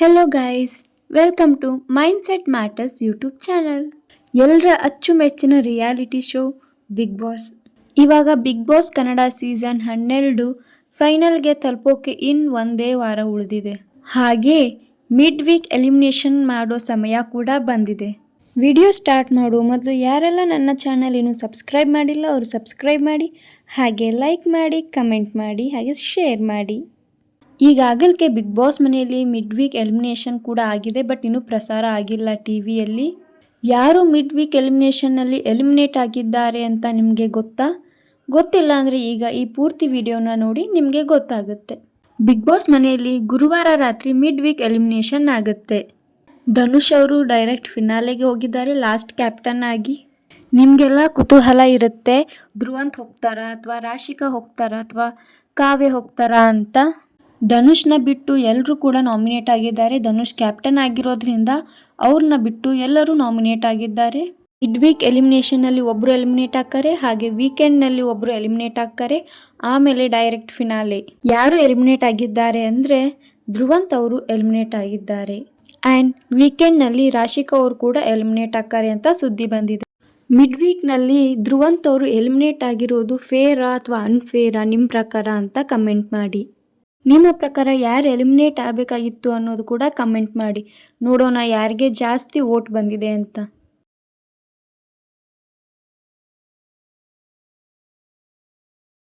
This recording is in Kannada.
Hello guys, welcome to mindset matters YouTube channel. ಎಲ್ಲರ ಅಚ್ಚುಮೆಚ್ಚಿನ ರಿಯಾಲಿಟಿ ಶೋ ಬಿಗ್ ಬಾಸ್. ಇವಾಗ ಬಿಗ್ ಬಾಸ್ ಕನ್ನಡ ಸೀಸನ್ 12 ಫೈನಲ್ಗೆ ತಲುಪೋಕೆ ಒಂದೇ ವಾರ ಉಳಿದಿದೆ. ಹಾಗೆ ಮಿಡ್ ವೀಕ್ ಎಲಿಮಿನೇಷನ್ ಮಾಡೋ ಸಮಯ ಕೂಡ ಬಂದಿದೆ. ವಿಡಿಯೋ ಸ್ಟಾರ್ಟ್ ಮಾಡೋ ಮೊದಲು ಯಾರೆಲ್ಲ ನನ್ನ ಚಾನಲ್ ಇನ್ನೂ ಸಬ್ಸ್ಕ್ರೈಬ್ ಮಾಡಿಲ್ಲ ಅವರು ಸಬ್ಸ್ಕ್ರೈಬ್ ಮಾಡಿ, ಹಾಗೆ ಲೈಕ್ ಮಾಡಿ, ಕಮೆಂಟ್ ಮಾಡಿ, ಹಾಗೆ ಶೇರ್ ಮಾಡಿ. ಈಗಾಗಲೇ ಬಿಗ್ ಬಾಸ್ ಮನೆಯಲ್ಲಿ ಮಿಡ್ ವೀಕ್ ಎಲಿಮಿನೇಷನ್ ಕೂಡ ಆಗಿದೆ, ಬಟ್ ಇನ್ನೂ ಪ್ರಸಾರ ಆಗಿಲ್ಲ ಟಿವಿಯಲ್ಲಿ. ಯಾರು ಮಿಡ್ ವೀಕ್ ಎಲಿಮಿನೇಷನ್ನಲ್ಲಿ ಎಲಿಮಿನೇಟ್ ಆಗಿದ್ದಾರೆ ಅಂತ ನಿಮಗೆ ಗೊತ್ತಿಲ್ಲ ಅಂದರೆ ಈಗ ಈ ಪೂರ್ತಿ ವಿಡಿಯೋನ ನೋಡಿ ನಿಮಗೆ ಗೊತ್ತಾಗುತ್ತೆ. ಬಿಗ್ ಬಾಸ್ ಮನೆಯಲ್ಲಿ ಗುರುವಾರ ರಾತ್ರಿ ಮಿಡ್ ವೀಕ್ ಎಲಿಮಿನೇಷನ್ ಆಗುತ್ತೆ. ಧನುಷ್ ಅವರು ಡೈರೆಕ್ಟ್ ಫಿನಾಲೆಗೆ ಹೋಗಿದ್ದಾರೆ ಲಾಸ್ಟ್ ಕ್ಯಾಪ್ಟನ್ ಆಗಿ. ನಿಮಗೆಲ್ಲ ಕುತೂಹಲ ಇರುತ್ತೆ, ಧ್ರುವಂತ್ ಹೋಗ್ತಾರಾ ಅಥವಾ ರಾಶಿಕಾ ಹೋಗ್ತಾರಾ ಅಥವಾ ಕಾವ್ಯ ಹೋಗ್ತಾರಾ ಅಂತ. ಧನುಷ್ನ ಬಿಟ್ಟು ಎಲ್ಲರೂ ಕೂಡ ನಾಮಿನೇಟ್ ಆಗಿದ್ದಾರೆ. ಧನುಷ್ ಕ್ಯಾಪ್ಟನ್ ಆಗಿರೋದ್ರಿಂದ ಅವ್ರನ್ನ ಬಿಟ್ಟು ಎಲ್ಲರೂ ನಾಮಿನೇಟ್ ಆಗಿದ್ದಾರೆ. ಮಿಡ್ ವೀಕ್ ಎಲಿಮಿನೇಷನಲ್ಲಿ ಒಬ್ಬರು ಎಲಿಮಿನೇಟ್ ಆಗ್ತಾರೆ, ಹಾಗೆ ವೀಕೆಂಡ್ನಲ್ಲಿ ಒಬ್ಬರು ಎಲಿಮಿನೇಟ್ ಆಗ್ತಾರೆ, ಆಮೇಲೆ ಡೈರೆಕ್ಟ್ ಫಿನಾಲೆ. ಯಾರು ಎಲಿಮಿನೇಟ್ ಆಗಿದ್ದಾರೆ ಅಂದರೆ ಧ್ರುವಂತ್ ಅವರು ಎಲಿಮಿನೇಟ್ ಆಗಿದ್ದಾರೆ. ಆ್ಯಂಡ್ ವೀಕೆಂಡ್ನಲ್ಲಿ ರಾಶಿಕಾ ಅವರು ಕೂಡ ಎಲಿಮಿನೇಟ್ ಆಗ್ತಾರೆ ಅಂತ ಸುದ್ದಿ ಬಂದಿದೆ. ಮಿಡ್ ವೀಕ್ನಲ್ಲಿ ಧ್ರುವಂತ್ ಅವರು ಎಲಿಮಿನೇಟ್ ಆಗಿರೋದು ಫೇರಾ ಅಥವಾ ಅನ್ಫೇರಾ ನಿಮ್ಮ ಪ್ರಕಾರ ಅಂತ ಕಮೆಂಟ್ ಮಾಡಿ. ನಿಮ್ಮ ಪ್ರಕಾರ ಯಾರು ಎಲಿಮಿನೇಟ್ ಆಗಬೇಕಾಗಿತ್ತು ಅನ್ನೋದು ಕೂಡ ಕಮೆಂಟ್ ಮಾಡಿ. ನೋಡೋಣ ಯಾರಿಗೆ ಜಾಸ್ತಿ ವೋಟ್ ಬಂದಿದೆ ಅಂತ.